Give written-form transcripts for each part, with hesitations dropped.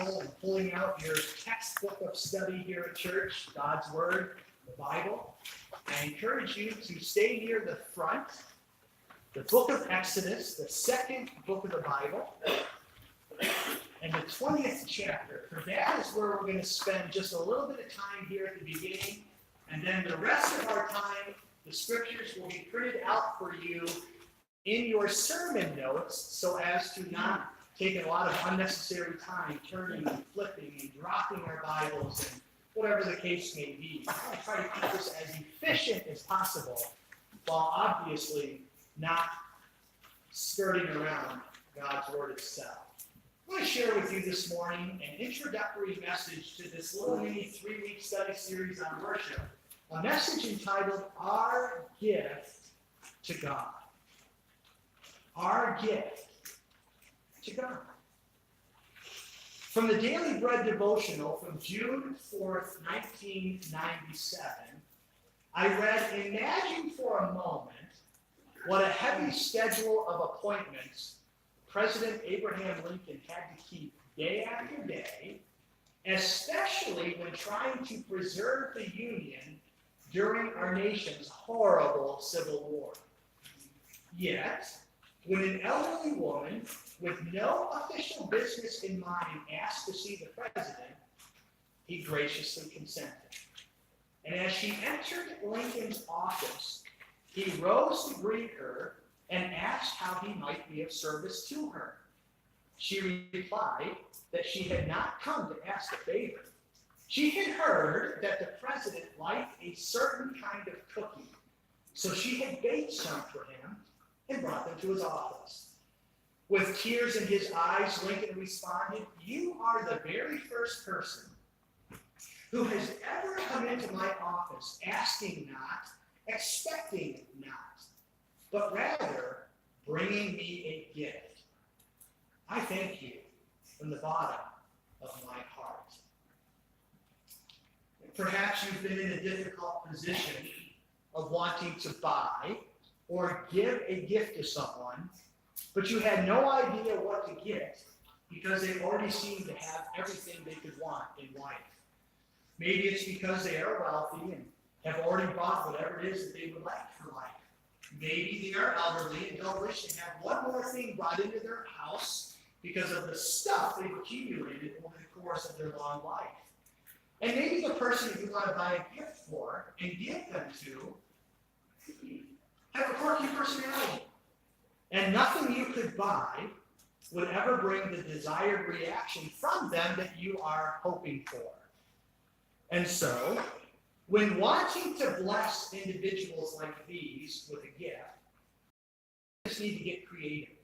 Bible and pulling out your textbook of study here at church, God's Word, the Bible, I encourage you to stay near the front, the book of Exodus, the second book of the Bible, and the 20th chapter. For that is where we're going to spend just a little bit of time here at the beginning, and then the rest of our time, the scriptures will be printed out for you in your sermon notes so as to not take a lot of unnecessary time turning and flipping and dropping our Bibles and whatever the case may be. I want to try to keep this as efficient as possible while obviously not skirting around God's Word itself. I want to share with you this morning an introductory message to this little mini 3-week study series on worship, a message entitled Our Gift to God. Our gift to God. From the Daily Bread devotional from June 4th, 1997, I read, "Imagine for a moment what a heavy schedule of appointments President Abraham Lincoln had to keep day after day, especially when trying to preserve the Union during our nation's horrible Civil War. Yet, when an elderly woman with no official business in mind asked to see the president, he graciously consented. And as she entered Lincoln's office, he rose to greet her and asked how he might be of service to her. She replied that she had not come to ask a favor. She had heard that the president liked a certain kind of cookie, so she had baked some for him and brought them to his office. With tears in his eyes, Lincoln responded, "You are the very first person who has ever come into my office asking not, expecting not, but rather bringing me a gift. I thank you from the bottom of my heart." Perhaps you've been in a difficult position of wanting to buy or give a gift to someone, but you had no idea what to get because they already seem to have everything they could want in life. Maybe it's because they are wealthy and have already bought whatever it is that they would like for life. Maybe they are elderly and don't wish to have one more thing brought into their house because of the stuff they've accumulated over the course of their long life. And maybe the person that you want to buy a gift for and give them to have a quirky personality. And nothing you could buy would ever bring the desired reaction from them that you are hoping for. And so, when wanting to bless individuals like these with a gift, we just need to get creative.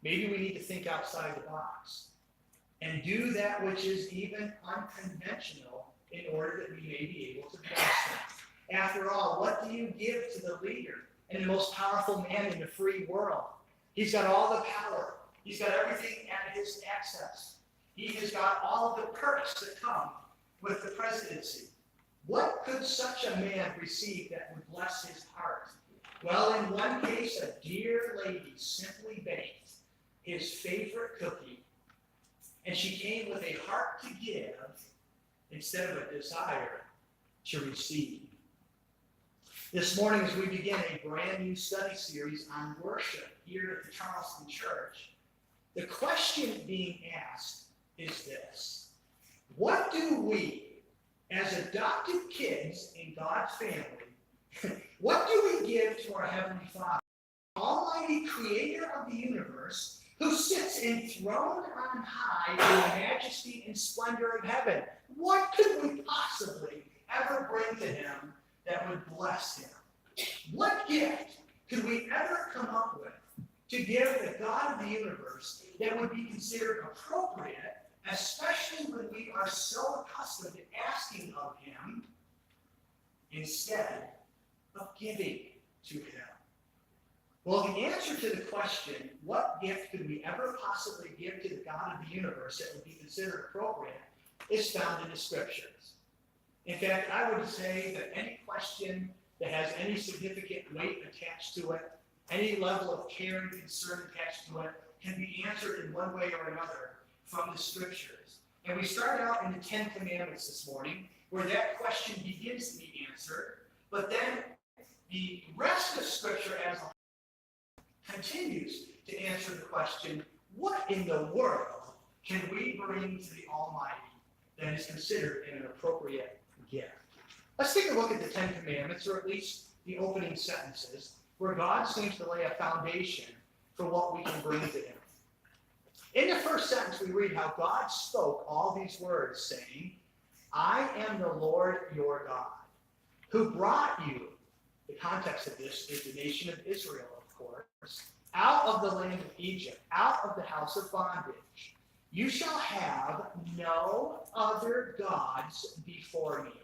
Maybe we need to think outside the box and do that which is even unconventional in order that we may be able to bless them. After all, what do you give to the leader and the most powerful man in the free world? He's got all the power. He's got everything at his access. He has got all of the perks that come with the presidency. What could such a man receive that would bless his heart? Well, in one case, a dear lady simply baked his favorite cookie, and she came with a heart to give instead of a desire to receive. This morning, as we begin a brand new study series on worship here at the Charleston Church, the question being asked is this: what do we, as adopted kids in God's family, what do we give to our Heavenly Father, Almighty Creator of the universe, who sits enthroned on high in the majesty and splendor of heaven? What could we possibly ever bring to Him that would bless Him? What gift could we ever come up with to give the God of the universe that would be considered appropriate, especially when we are so accustomed to asking of Him instead of giving to Him? Well, the answer to the question, what gift could we ever possibly give to the God of the universe that would be considered appropriate, is found in the Scriptures. In fact, I would say that any question that has any significant weight attached to it, any level of care and concern attached to it, can be answered in one way or another from the scriptures. And we started out in the Ten Commandments this morning, where that question begins to be answered, but then the rest of scripture as a whole continues to answer the question, what in the world can we bring to the Almighty that is considered an appropriate gift? Let's take a look at the Ten Commandments, or at least the opening sentences, where God seems to lay a foundation for what we can bring to him. In the first sentence, we read how God spoke all these words, saying, I am the Lord your God, who brought you, the context of this is the nation of Israel, of course, out of the land of Egypt, out of the house of bondage. You shall have no other gods before me.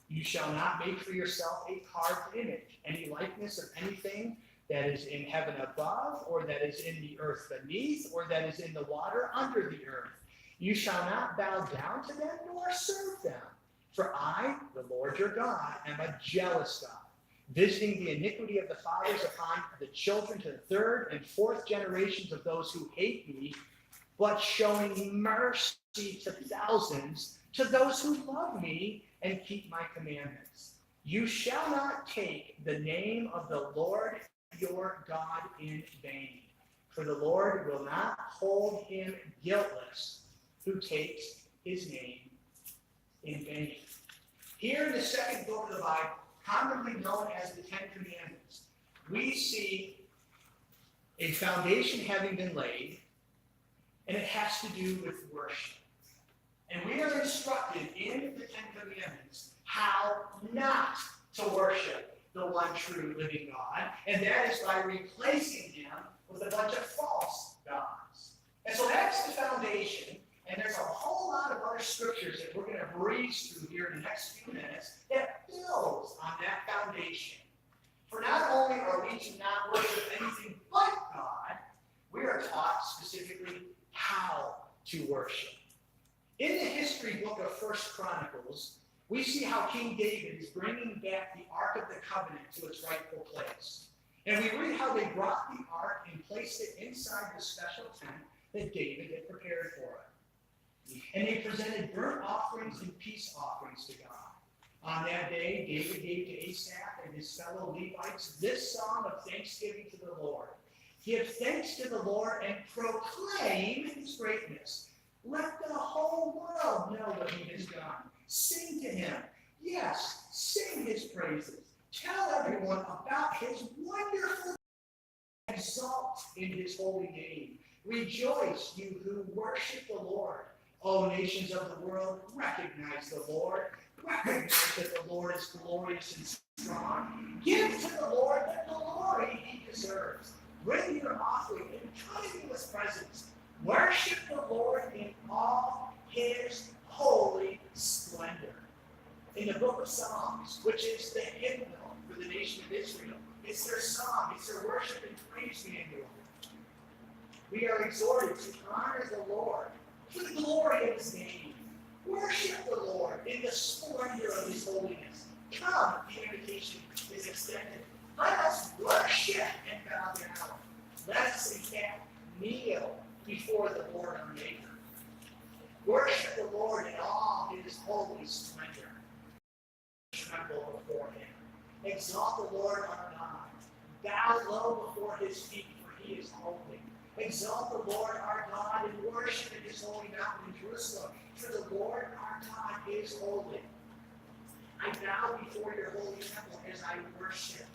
You shall not make for yourself a carved image, any likeness of anything that is in heaven above, or that is in the earth beneath, or that is in the water under the earth. You shall not bow down to them, nor serve them. For I, the Lord your God, am a jealous God, visiting the iniquity of the fathers upon the children to the third and fourth generations of those who hate me, but showing mercy to thousands, to those who love me and keep my commandments. You shall not take the name of the Lord your God in vain, for the Lord will not hold him guiltless who takes his name in vain. Here in the second book of the Bible, commonly known as the Ten Commandments, we see a foundation having been laid, and it has to do with worship. And we are instructed in the Ten Commandments how not to worship the one true living God, and that is by replacing him with a bunch of false gods. And so that's the foundation, and there's a whole lot of other scriptures that we're going to breeze through here in the next few minutes that builds on that foundation. For not only are we to not worship anything but God, we are taught specifically how to worship. In the history book of First Chronicles, we see how King David is bringing back the Ark of the Covenant to its rightful place. And we read how they brought the Ark and placed it inside the special tent that David had prepared for it. And they presented burnt offerings and peace offerings to God. On that day, David gave to Asaph and his fellow Levites this song of thanksgiving to the Lord. Give thanks to the Lord and proclaim his greatness. Let the whole world know what he has done. Sing to him. Yes, sing his praises. Tell everyone about his wonderful. Exalt in his holy name. Rejoice, you who worship the Lord. O nations of the world, recognize the Lord. Recognize that the Lord is glorious and strong. Give to the Lord the glory he deserves. Bring your offering and come into his presence. Worship the Lord in all his holy splendor. In the book of Psalms, which is the hymnal for the nation of Israel, it's their song, it's their worship and praise manual. We are exhorted to honor the Lord for the glory of his name. Worship the Lord in the splendor of his holiness. Come, the invitation is extended. Let us worship and bow down. Let us, in fact, kneel before the Lord our Maker. Worship the Lord in all his holy splendor. Tremble before him. Exalt the Lord our God. Bow low before his feet, for he is holy. Exalt the Lord our God and worship in his holy mountain in Jerusalem, for the Lord our God is holy. I bow before your holy temple as I worship.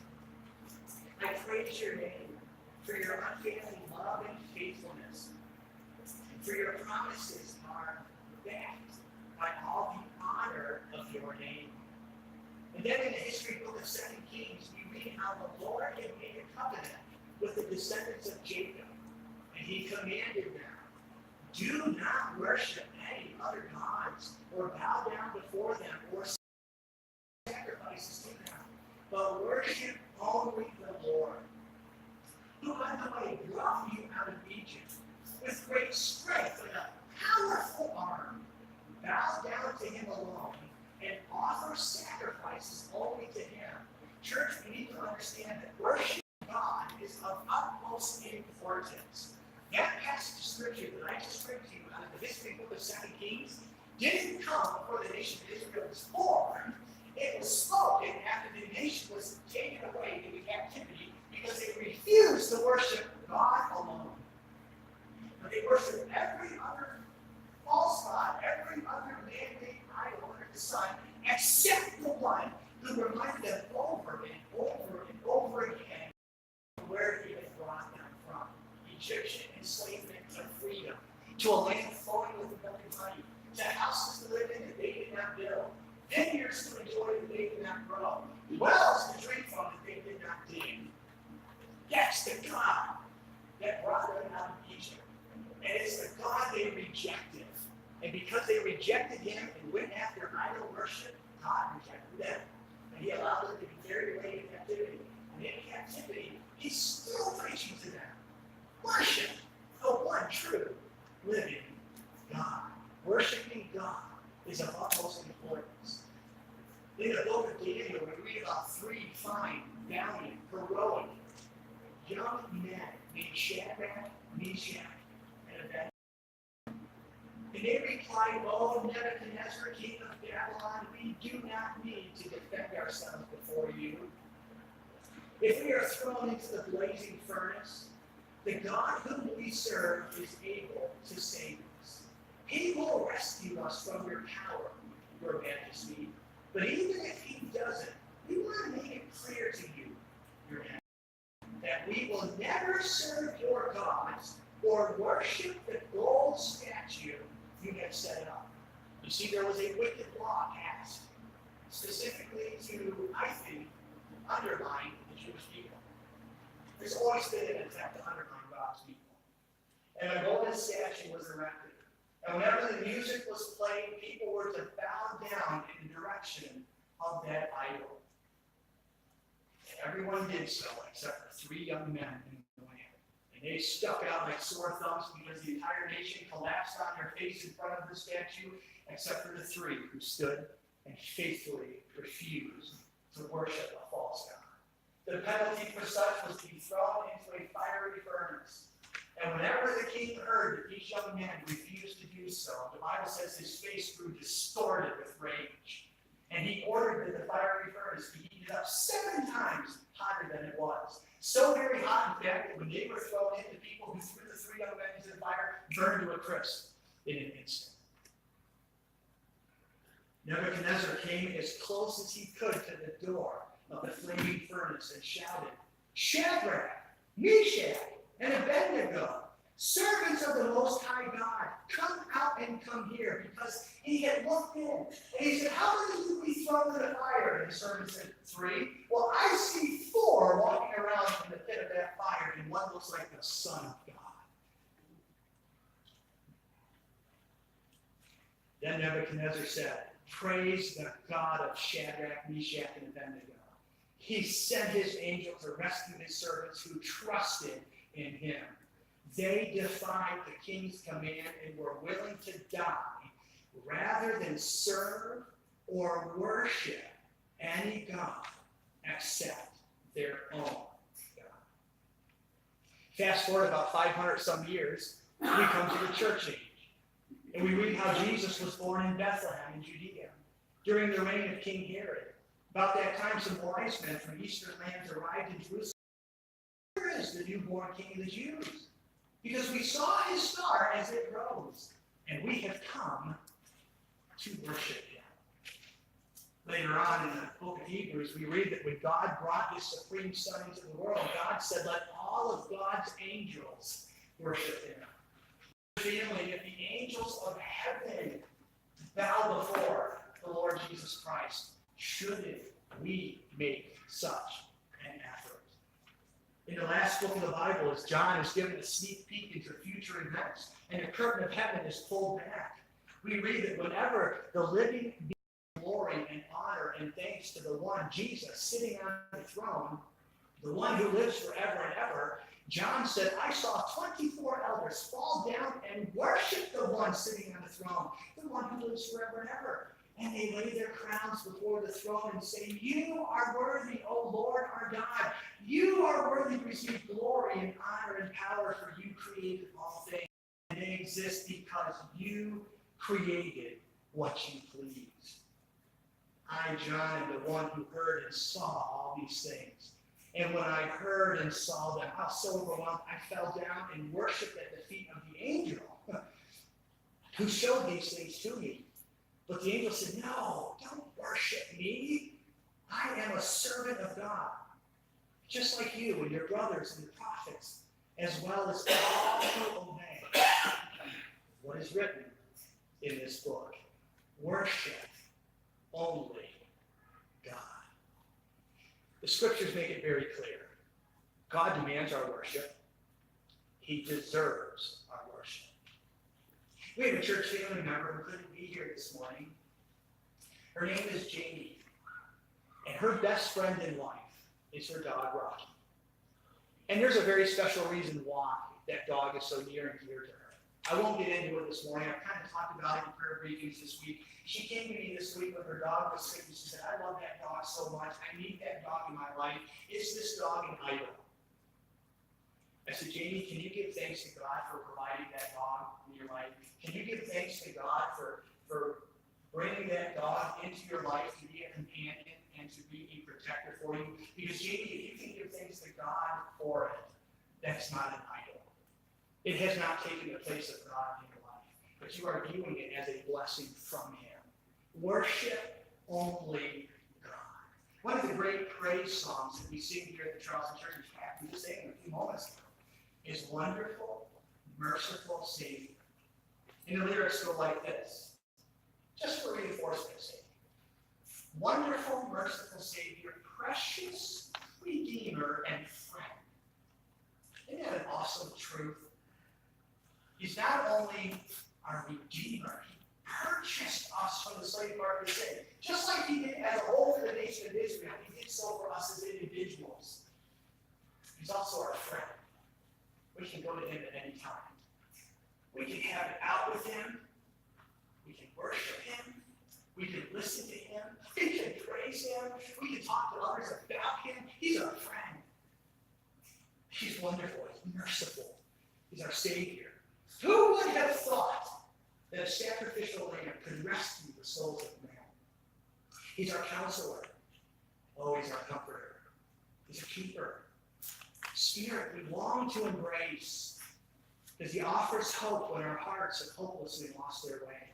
I praise your name for your unfailing love and faithfulness. For your promises are backed by all the honor of your name. And then in the history book of 2 Kings, we read how the Lord had made a covenant with the descendants of Jacob. And he commanded them, do not worship any other gods, or bow down before them, or sacrifices to them, but worship only the Lord, who, by the way, brought you out of Egypt with great strength and a powerful arm. Bow down to him alone and offer sacrifices only to him. Church, we need to understand that worship God is of utmost importance. That passage of scripture that I just read to you out of the history book of 2 Kings didn't come before the nation of Israel was born. It was spoken after the nation was taken away into captivity because they refused to worship God alone. But they worshiped every other false god, every other man-made idol under the sun, except the one who reminded them over and over and over again where he had brought them from. Egyptian enslavement to freedom, to a land flowing with milk and honey, to houses to live in that they did not build, vineyards to enjoy that they did not grow, wells to drink from that they did not dig. That's the God that brought them out of Egypt. And it's the God they rejected. And because they rejected him and went after idol worship, God rejected them. And he allowed them to be carried away in captivity. And in captivity, he's still preaching to them. Worship the one true living God. Worshiping God is of utmost importance. In the book of Daniel, we read about three fine, valiant, heroic, young men named Shadrach, Meshach, and Abednego. And they replied, "Oh, Nebuchadnezzar, king of Babylon, we do not need to defend ourselves before you. If we are thrown into the blazing furnace, the God whom we serve is able to save us. He will rescue us from your power, your majesty. But even if he doesn't, we want to make it clear to you, your majesty, that we will never serve your gods or worship the gold statue you have set up." You see, there was a wicked law passed specifically to, I think, undermine the Jewish people. There's always been an attempt to undermine God's people. And a golden statue was erected. And whenever the music was played, people were to bow down in the direction of that idol. And everyone did so, except for three young men in the land. And they stuck out like sore thumbs because the entire nation collapsed on their face in front of the statue, except for the three who stood and faithfully refused to worship a false god. The penalty for such was to be thrown into a fiery furnace. And whenever the king heard that these young men refused to do so, the Bible says his face grew distorted with rage. And he ordered that the fiery furnace be heated up 7 times hotter than it was. So very hot, in fact, that when they were thrown in, the people who threw the 3 young men into the fire burned to a crisp in an instant. Nebuchadnezzar came as close as he could to the door of the flaming furnace and shouted, "Shadrach, Meshach, and Abednego, servants of the Most High God, come out and come here," because he had looked in. And he said, "How many did we throw in the fire?" And the servant said, 3. "Well, I see 4 walking around in the pit of that fire, and one looks like the Son of God." Then Nebuchadnezzar said, "Praise the God of Shadrach, Meshach, and Abednego. He sent his angel to rescue his servants who trusted in him. They defied the king's command and were willing to die rather than serve or worship any god except their own God." Fast forward about 500 some years, we come to the church age. And we read how Jesus was born in Bethlehem in Judea during the reign of King Herod. About that time, some wise men from eastern lands arrived in Jerusalem. "Where is the newborn King of the Jews? Because we saw his star as it rose, and we have come to worship him." Later on in the book of Hebrews, we read that when God brought his supreme Son into the world, God said, "Let all of God's angels worship him." Family, if the angels of heaven bow before the Lord Jesus Christ, shouldn't we make such an effort? In the last book of the Bible, as John is given a sneak peek into future events, and the curtain of heaven is pulled back, we read that whenever the living be glory and honor and thanks to the one, Jesus, sitting on the throne, the one who lives forever and ever, John said, "I saw 24 elders fall down and worship the one sitting on the throne, the one who lives forever and ever. And they lay their crowns before the throne and say, 'You are worthy, O Lord our God. You are worthy to receive glory and honor and power, for you created all created what you please. I, John, am the one who heard and saw all these things. And when I heard and saw them, I was so overwhelmed, I fell down and worshiped at the feet of the angel who showed these things to me. But the angel said, no, don't worship me. I am a servant of God, just like you and your brothers and the prophets, as well as all who obey what is written in this book. Worship only God. The scriptures make it very clear. God demands our worship. He deserves our worship. We have a church family member who couldn't be here this morning. Her name is Jamie. And her best friend in life is her dog, Rocky. And there's a very special reason why that dog is so near and dear to her. I won't get into it this morning. I've kind of talked about it in prayer briefings this week. She came to me this week when her dog was sick, and she said, I love that dog so much. I need that dog in my life. Is this dog an idol? I said, Jamie, can you give thanks to God for providing that dog in your life? Can you give thanks to God for bringing that dog into your life to be a companion and to be a protector for you? Because, Jamie, if you can give thanks to God for it, that's not an idol. It has not taken the place of God in your life, but you are viewing it as a blessing from Him. Worship only God. One of the great praise songs that we sing here at the Charleston Church, we just sang a few moments ago, is Wonderful, Merciful Savior. And the lyrics go like this, just for reinforcement's sake. Wonderful, merciful Savior, precious Redeemer and friend. Isn't that an awesome truth? He's not only our Redeemer, He purchased us from the slave market of sin. Just like He did as a whole for the nation of Israel, He did so for us as individuals. He's also our friend. We can go to Him at any time. We can have it out with Him. We can worship Him. We can listen to Him. We can praise Him. We can talk to others about Him. He's our friend. He's wonderful. He's merciful. He's our Savior. Who would have thought that a sacrificial lamb could rescue the souls of man? He's our counselor. Oh, He's our comforter. He's a keeper. Spirit we long to embrace because He offers hope when our hearts have hopelessly lost their way.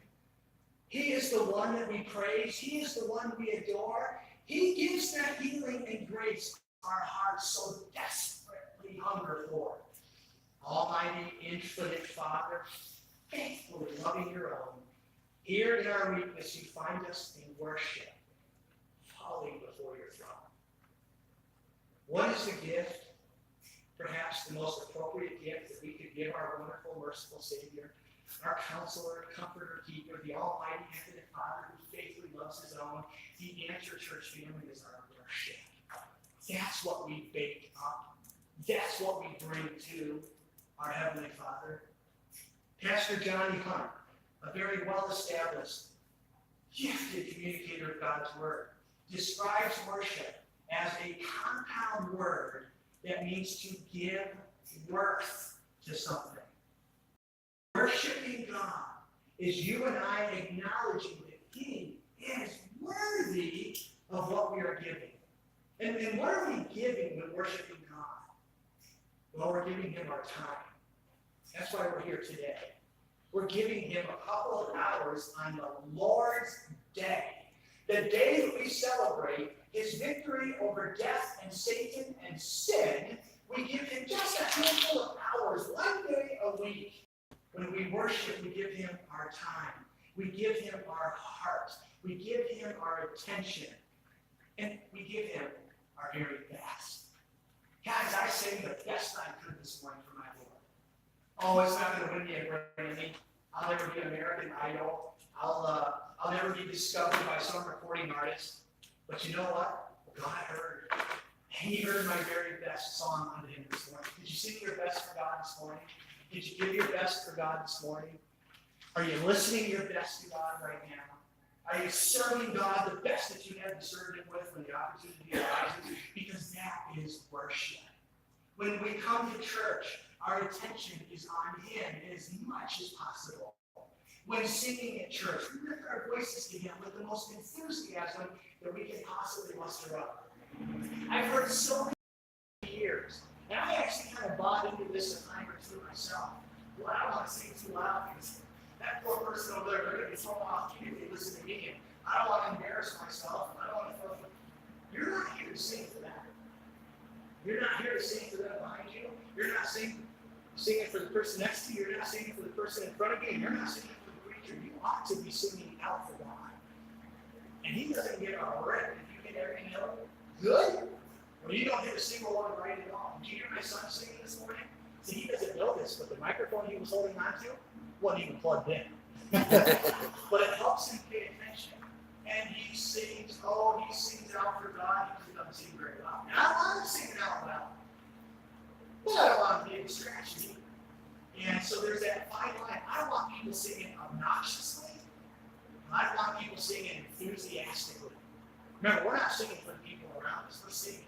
He is the one that we praise. He is the one we adore. He gives that healing and grace our hearts so desperately hunger for. Almighty, infinite Father, faithfully loving your own, here in our weakness you find us in worship, falling before your throne. What is the gift? Perhaps the most appropriate gift that we could give our wonderful, merciful Savior, our counselor, comforter, keeper, the Almighty, infinite Father who faithfully loves His own. The answer, church family, is our worship. That's what we bake up. That's what we bring to our Heavenly Father. Pastor Johnny Hunt, a very well-established, gifted communicator of God's Word, describes worship as a compound word that means to give worth to something. Worshiping God is you and I acknowledging that He is worthy of what we are giving. And what are we giving when worshiping God? Well, we're giving Him our time. That's why we're here today. We're giving Him a couple of hours on the Lord's Day, the day that we celebrate His victory over death and Satan and sin. We give Him just a handful of hours, one day a week. When we worship, we give Him our time. We give Him our heart. We give Him our attention. And we give Him our very best. Guys, I sang the best I could this morning for my Lord. Oh, it's not going to win me a Grammy. I'll never be American Idol. I'll never be discovered by some recording artist. But you know what? God heard. And He heard my very best song unto Him this morning. Did you sing your best for God this morning? Did you give your best for God this morning? Are you listening your best to God right now? Are you serving God the best that you have to serve Him with when the opportunity arises? Because that is worship. When we come to church, our attention is on Him as much as possible. When singing at church, we lift our voices to Him with the most enthusiasm that we can possibly muster up. I've heard so many years, and I actually kind of bought into this a time or two myself. Well, I don't want to sing too loud because that poor person over there, they're going to be thrown off if they listen to me. And I don't want to embarrass myself. I don't want to throw them. You're not here to sing for that. You're not here to sing for them behind you. You're not singing for the person next to you. You're not singing for the person in front of you. You're not singing for the preacher. You ought to be singing out for God. And He doesn't get a rip if you get every note good, or you don't hit a single one right at all. Did you hear my son singing this morning? See, he doesn't know this, but the microphone he was holding on to wasn't even plugged in. But it helps him pay attention. And he sings out for God. He doesn't sing very loud. And I want him singing out loud. But I don't want him to be a distraction either. And so there's that fine line. I don't want people singing obnoxiously. I want people singing enthusiastically. Remember, we're not singing for the people around us. We're singing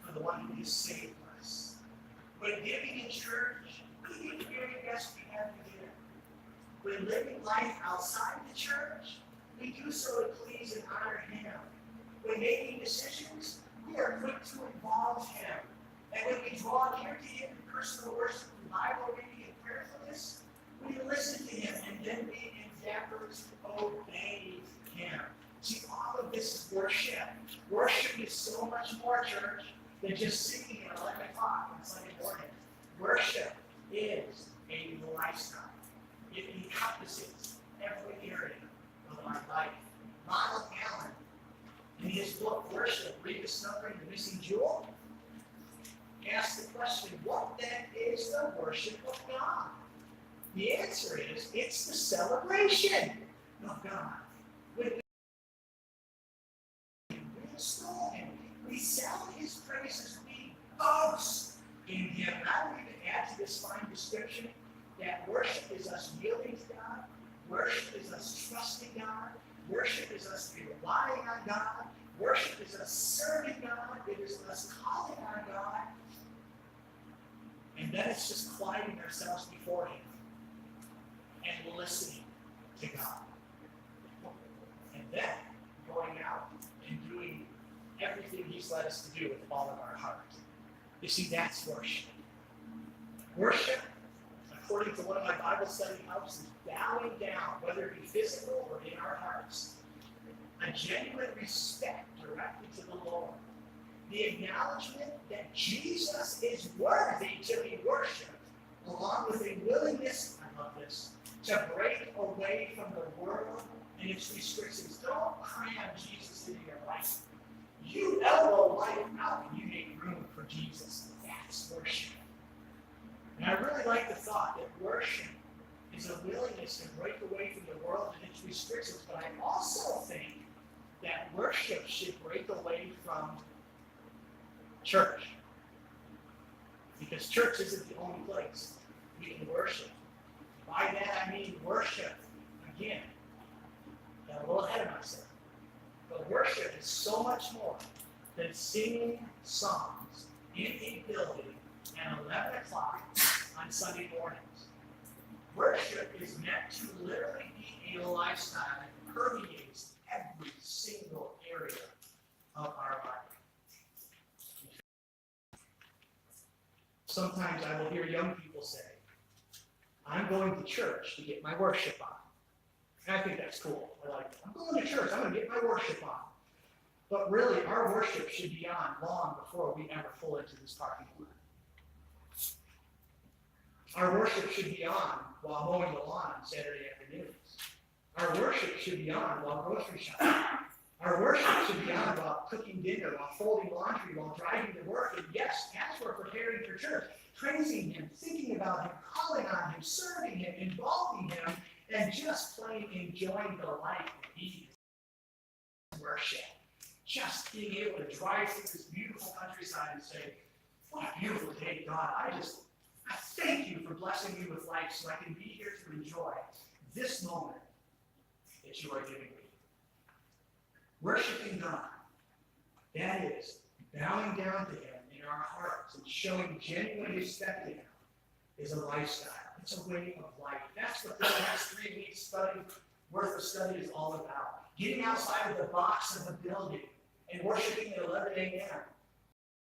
for the one who has saved us. When giving in church, we do the very best we have to give. When living life outside the church, we do so to please and honor Him. When making decisions, we are quick to involve Him. And when we draw near to Him in personal worship, Bible reading, and prayerfulness, we listen to Him and then we endeavor to obey Him. See, all of this is worship. Worship is so much more, church, than just singing at 11 o'clock on Sunday morning. Worship is a lifestyle. It encompasses every area of our life. Ronald Allen, in his book, Worship, Rediscovering the Missing Jewel, asked the question, what then is the worship of God? The answer is, it's the celebration of God. When we extol Him, we sell His praises, we boast in Him. And I would even add to this fine description that worship is us yielding to God, worship is us trusting God, worship is us relying on God, worship is us serving God, it is us calling on God, and then it's just quieting ourselves before Him and listening to God. And then going out and doing everything He's led us to do with all of our heart. You see, that's worship. Worship, according to one of my Bible study helps, is bowing down, whether it be physical or in our hearts. A genuine respect directly to the Lord. The acknowledgement that Jesus is worthy to be worshipped, along with a willingness, I love this, to break away from the world and its restrictions. Don't cram Jesus into your life. You elbow life out and you make room for Jesus. That's worship. And I really like the thought that worship is a willingness to break away from the world and its restrictions, but I also think that worship should break away from church. Because church isn't the only place we can worship. By that I mean worship, again, got a little ahead of myself. But worship is so much more than singing songs in a building at 11 o'clock on Sunday mornings. Worship is meant to literally be a lifestyle that permeates every single area of our life. Sometimes I will hear young people say, I'm going to church to get my worship on. And I think that's cool. I like, I'm going to church, I'm going to get my worship on. But really, our worship should be on long before we ever pull into this parking lot. Our worship should be on while mowing the lawn on Saturday afternoons. Our worship should be on while grocery shopping. Our worship should be on while cooking dinner, while folding laundry, while driving to work. And yes, as we're preparing for church, praising Him, thinking about Him, calling on Him, serving Him, involving Him, and just plain enjoying the life that He is. Worship. Just being able to drive through this beautiful countryside and say, what a beautiful day, God. I thank You for blessing me with life so I can be here to enjoy this moment that You are giving me. Worshiping God, that is bowing down to Him in our hearts and showing genuine respect to Him, is a lifestyle. It's It's a way of life. That's what this next 3 weeks study, worth of study is all about. Getting outside of the box of the building and worshiping at 11 a.m.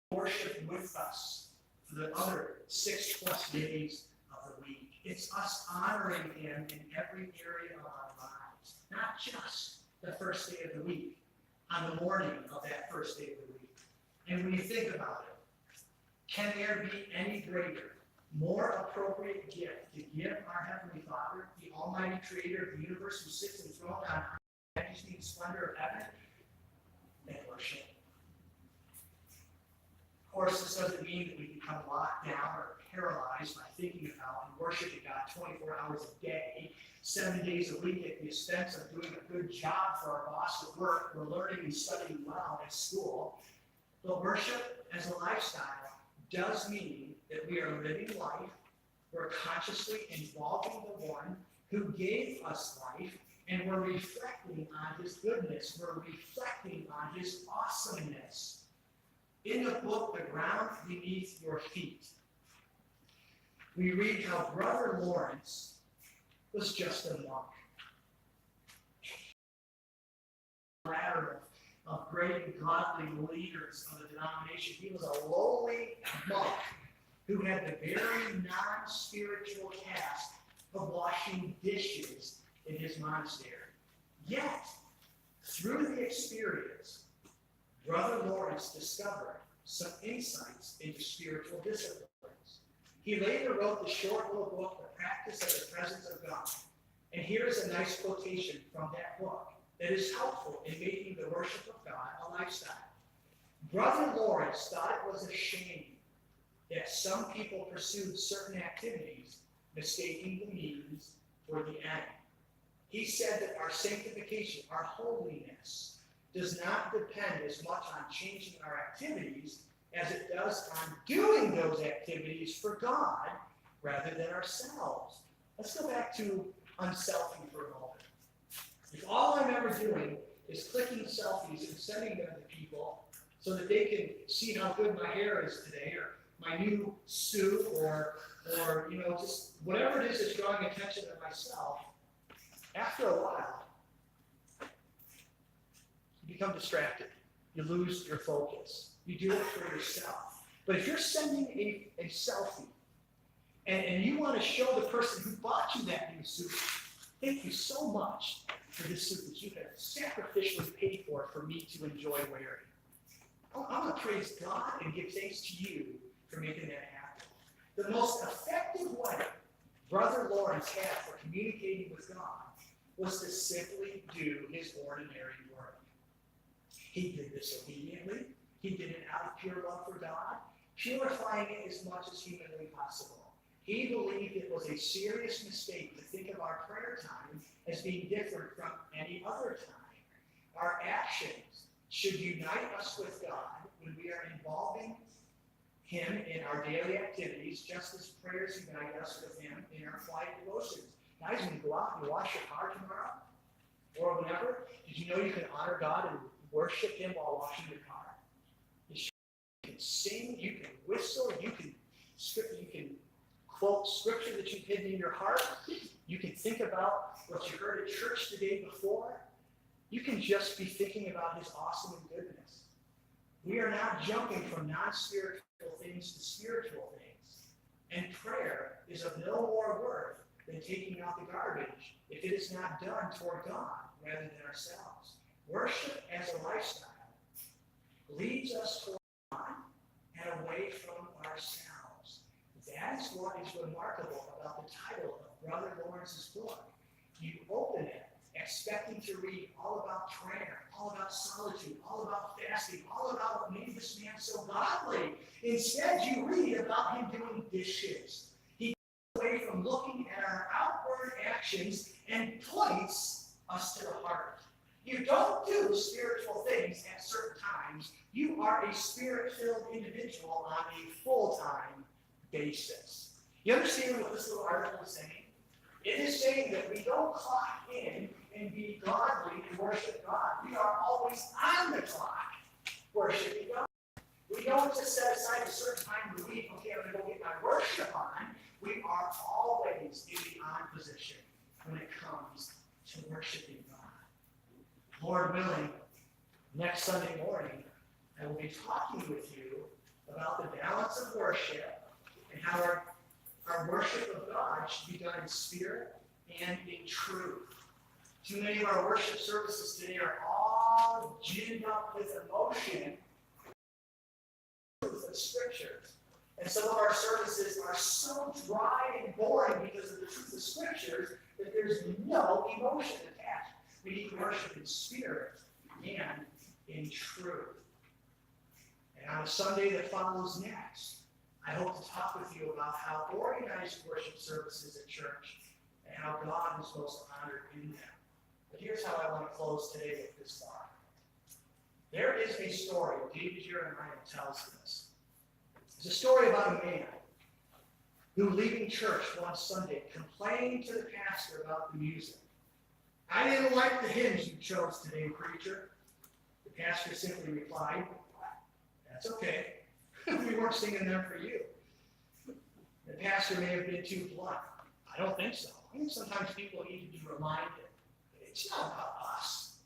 Worship with us for the other 6+ days of the week. It's us honoring him in every area of our lives, not just the first day of the week, on the morning of that first day of the week. And when you think about it, can there be any greater, more appropriate gift to give our Heavenly Father, the Almighty Creator of the universe who sits enthroned on the majesty and splendor of heaven, than worship? Of course, this doesn't mean that we become locked down or paralyzed by thinking about and worshiping God 24 hours a day, 7 days a week at the expense of doing a good job for our boss at work. We're learning and studying well at school. But worship as a lifestyle does mean that we are living life. We're consciously involving the one who gave us life, and we're reflecting on his goodness. We're reflecting on his awesomeness. In the book, The Ground Beneath Your Feet, we read how Brother Lawrence was just a monk. Ladder of great and godly leaders of the denomination. He was a lowly monk who had the very non-spiritual task of washing dishes in his monastery. Yet, through the experience, Brother Lawrence discovered some insights into spiritual disciplines. He later wrote the short little book, The Practice of the Presence of God. And here's a nice quotation from that book that is helpful in making the worship of God a lifestyle. Brother Lawrence thought it was a shame that some people pursued certain activities, mistaking the means for the end. He said that our sanctification, our holiness, does not depend as much on changing our activities as it does on doing those activities for God rather than ourselves. Let's go back to unselfing for a moment. If all I'm ever doing is clicking selfies and sending them to people so that they can see how good my hair is today, or my new suit, or just whatever it is that's drawing attention to myself, after a while, you become distracted. You lose your focus. You do it for yourself. But if you're sending a selfie and you want to show the person who bought you that new suit, thank you so much for this suit that you have sacrificially paid for me to enjoy wearing. I'm going to praise God and give thanks to you for making that happen. The most effective way Brother Lawrence had for communicating with God was to simply do his ordinary work. He did this obediently. He did it out of pure love for God, purifying it as much as humanly possible. He believed it was a serious mistake to think of our prayer time as being different from any other time. Our actions should unite us with God when we are involving him in our daily activities, just as prayers unite us with him in our quiet devotions. Guys, when you go out and you wash your car tomorrow, or whenever, did you know you can honor God and worship him while washing your car? You can sing, you can whistle, you can quote scripture that you've hidden in your heart. You can think about what you heard at church the day before. You can just be thinking about his awesome and goodness. We are not jumping from non-spiritual things to spiritual things. And prayer is of no more worth than taking out the garbage if it is not done toward God rather than ourselves. Worship as a lifestyle leads us toward God and away from ourselves. That is what is remarkable about the title of Brother Lawrence's book. You open it expecting to read all about prayer, all about solitude, all about fasting, all about what made this man so godly. Instead, you read about him doing dishes. He goes away from looking at our outward actions and points us to the heart. You don't do spiritual things at certain times. You are a spirit-filled individual on a full-time basis. You understand what this little article is saying? It is saying that we don't clock in and be godly and worship God. We are always on the clock worshiping God. We don't just set aside a certain time of the week, okay, I'm going to go get my worship on. We are always Lord willing, next Sunday morning, I will be talking with you about the balance of worship and how our worship of God should be done in spirit and in truth. Too many of our worship services today are all ginned up with emotion of the scriptures. And some of our services are so dry and boring because of the truth of scriptures that there's no emotion attached. We need to worship in spirit and in truth. And on the Sunday that follows next, I hope to talk with you about how organized worship services at church and how God is most honored in them. But here's how I want to close today with this thought. There is a story, David Jeremiah tells this. It's a story about a man who, leaving church one Sunday, complained to the pastor about the music. I didn't like the hymns you chose today, preacher. The pastor simply replied, that's okay. We weren't singing them for you. The pastor may have been too blunt. I don't think so. I think sometimes people need to be reminded that it's not about us.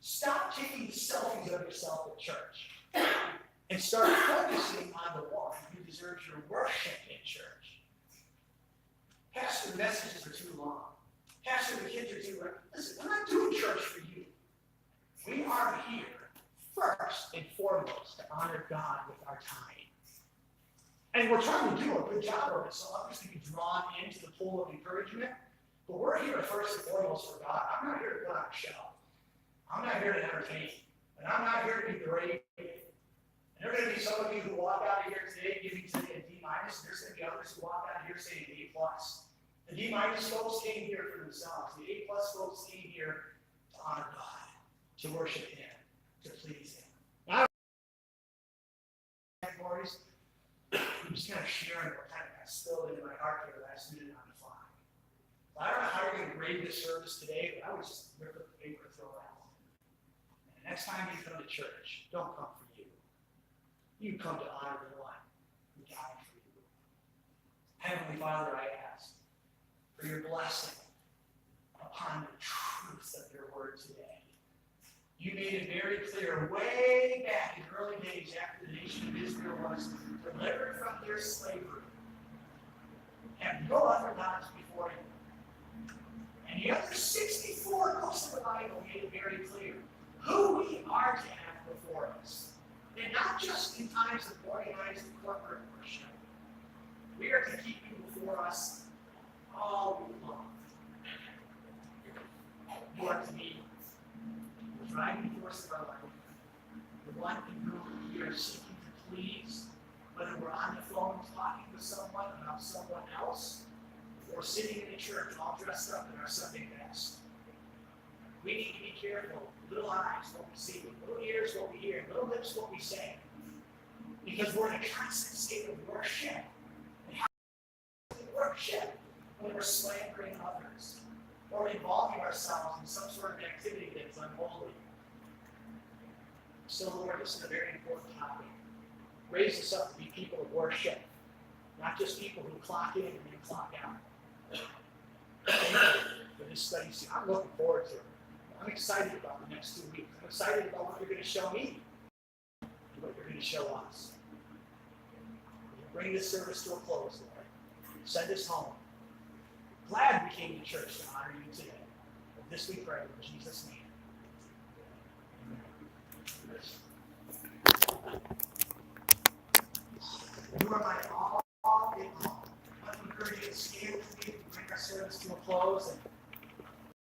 Stop taking selfies of yourself at church and start focusing on the one who deserves your worship in church. Pastor, the messages are too long. Pastor, the kids are too long. Listen, we're not doing church for you. We are here first and foremost to honor God with our time. And we're trying to do a good job of it, so others can be drawn into the pool of encouragement. But we're here first and foremost for God. I'm not here to put on a show. I'm not here to entertain. And I'm not here to be great. And there are going to be some of you who walk out of here today giving today a D-. And there's going to be others who walk out of here saying A+. The D- folks came here for themselves. The A+ folks came here to honor God, to worship Him, to please Him. Now, I'm just kind of sharing what kind of got spilled into my heart here last minute on the fly. I don't know how you're going to grade this service today, but I would just rip up the paper and throw it out. And the next time you come to church, don't come for you. You come to honor the one who died for you. Heavenly Father, I ask for your blessing upon the truth of your word today. You made it very clear way back in early days after the nation of Israel was delivered from their slavery. Have no other gods before you. And the other 64 books of the Bible made it very clear who we are to have before us. And not just in times of organized corporate worship. We are to keep you before us all week long. You are to be the driving force of our life, the one in whom we are seeking to please, whether we're on the phone talking with someone about someone else, or sitting in a church all dressed up in our Sunday best. We need to be careful. Little eyes, what we see. Little ears, what we hear. Little lips, what we say. Because we're in a constant state of worship. And how do we worship when we're slandering others or involving ourselves in some sort of activity that is unholy? So, Lord, this is a very important topic. Raise us up to be people of worship, not just people who clock in and then clock out. Thank you for this study. I'm looking forward to it. I'm excited about the next 2 weeks. I'm excited about what you're going to show me, what you're going to show us. Bring this service to a close, Lord. Send us home. Glad we came to church to honor you today. This we pray in Jesus' name. You are my all in all. Let me encourage you to stand with me to bring our service to a close. And